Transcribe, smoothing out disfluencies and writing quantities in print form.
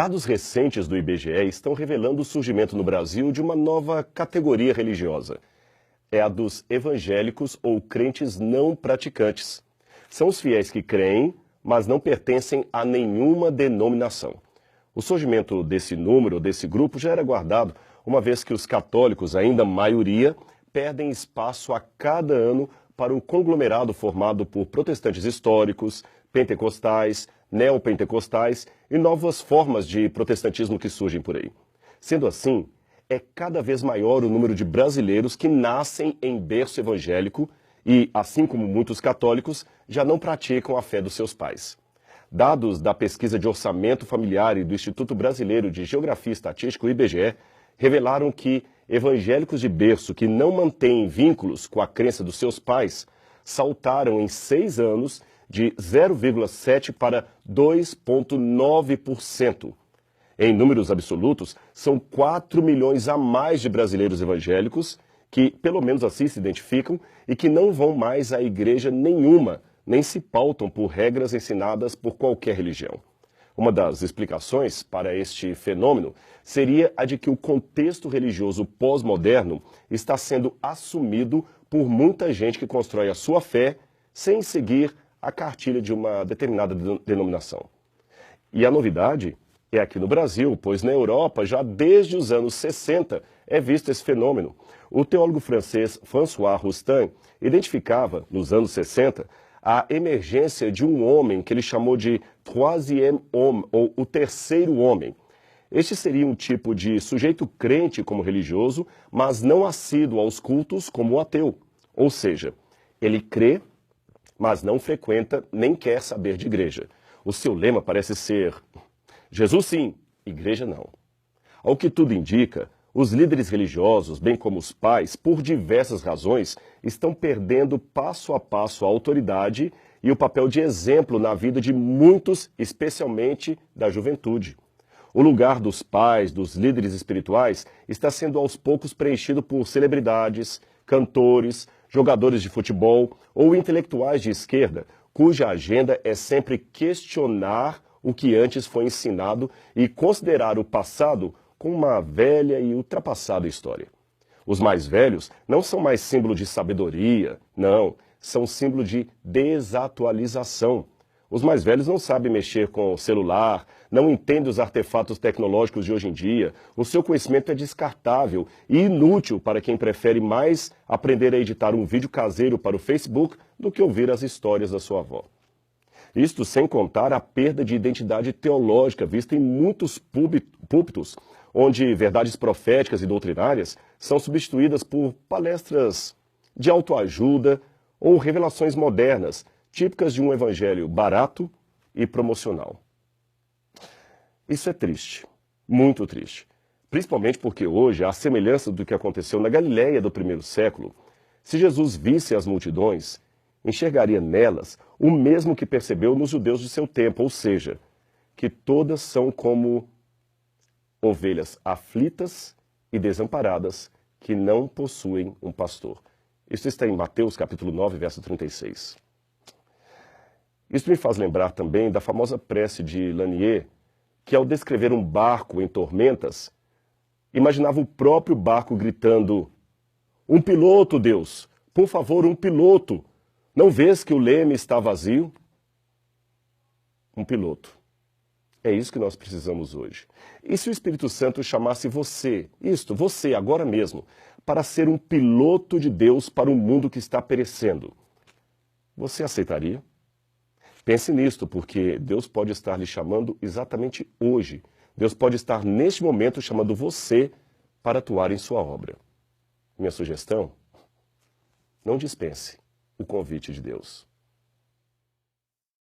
Dados recentes do IBGE estão revelando o surgimento no Brasil de uma nova categoria religiosa. É a dos evangélicos ou crentes não praticantes. São os fiéis que creem, mas não pertencem a nenhuma denominação. O surgimento desse número, desse grupo, já era aguardado, uma vez que os católicos, ainda maioria, perdem espaço a cada ano para o conglomerado formado por protestantes históricos, pentecostais, neopentecostais e novas formas de protestantismo que surgem por aí. Sendo assim, é cada vez maior o número de brasileiros que nascem em berço evangélico e, assim como muitos católicos, já não praticam a fé dos seus pais. Dados da pesquisa de orçamento familiar e do Instituto Brasileiro de Geografia e Estatística, o IBGE, revelaram que evangélicos de berço que não mantêm vínculos com a crença dos seus pais saltaram em 6 anos de 0,7% para 2,9%. Em números absolutos, são 4 milhões a mais de brasileiros evangélicos que, pelo menos assim, se identificam e que não vão mais à igreja nenhuma, nem se pautam por regras ensinadas por qualquer religião. Uma das explicações para este fenômeno seria a de que o contexto religioso pós-moderno está sendo assumido por muita gente que constrói a sua fé sem seguir a cartilha de uma determinada denominação. E a novidade é aqui no Brasil, pois na Europa, já desde os anos 60, é visto esse fenômeno. O teólogo francês François Roustan identificava, nos anos 60, a emergência de um homem que ele chamou de troisième homme, ou o terceiro homem. Este seria um tipo de sujeito crente como religioso, mas não assíduo aos cultos como o ateu. Ou seja, ele crê, mas não frequenta nem quer saber de igreja. O seu lema parece ser: Jesus sim, igreja não. Ao que tudo indica, os líderes religiosos, bem como os pais, por diversas razões, estão perdendo passo a passo a autoridade e o papel de exemplo na vida de muitos, especialmente da juventude. O lugar dos pais, dos líderes espirituais, está sendo aos poucos preenchido por celebridades, cantores, jogadores de futebol ou intelectuais de esquerda, cuja agenda é sempre questionar o que antes foi ensinado e considerar o passado como uma velha e ultrapassada história. Os mais velhos não são mais símbolo de sabedoria, não, são símbolo de desatualização. Os mais velhos não sabem mexer com o celular, não entendem os artefatos tecnológicos de hoje em dia, o seu conhecimento é descartável e inútil para quem prefere mais aprender a editar um vídeo caseiro para o Facebook do que ouvir as histórias da sua avó. Isto sem contar a perda de identidade teológica vista em muitos púlpitos, onde verdades proféticas e doutrinárias são substituídas por palestras de autoajuda ou revelações modernas, típicas de um evangelho barato e promocional. Isso é triste, muito triste, principalmente porque hoje, à semelhança do que aconteceu na Galileia do primeiro século, se Jesus visse as multidões, enxergaria nelas o mesmo que percebeu nos judeus de seu tempo, ou seja, que todas são como ovelhas aflitas e desamparadas que não possuem um pastor. Isso está em Mateus capítulo 9, verso 36. Isso me faz lembrar também da famosa prece de Lanier, que ao descrever um barco em tormentas, imaginava o próprio barco gritando: "Um piloto, Deus! Por favor, um piloto! Não vês que o leme está vazio?" Um piloto. É isso que nós precisamos hoje. E se o Espírito Santo chamasse você, você, agora mesmo, para ser um piloto de Deus para um mundo que está perecendo, você aceitaria? Pense nisto, porque Deus pode estar lhe chamando exatamente hoje. Deus pode estar neste momento chamando você para atuar em sua obra. Minha sugestão? Não dispense o convite de Deus.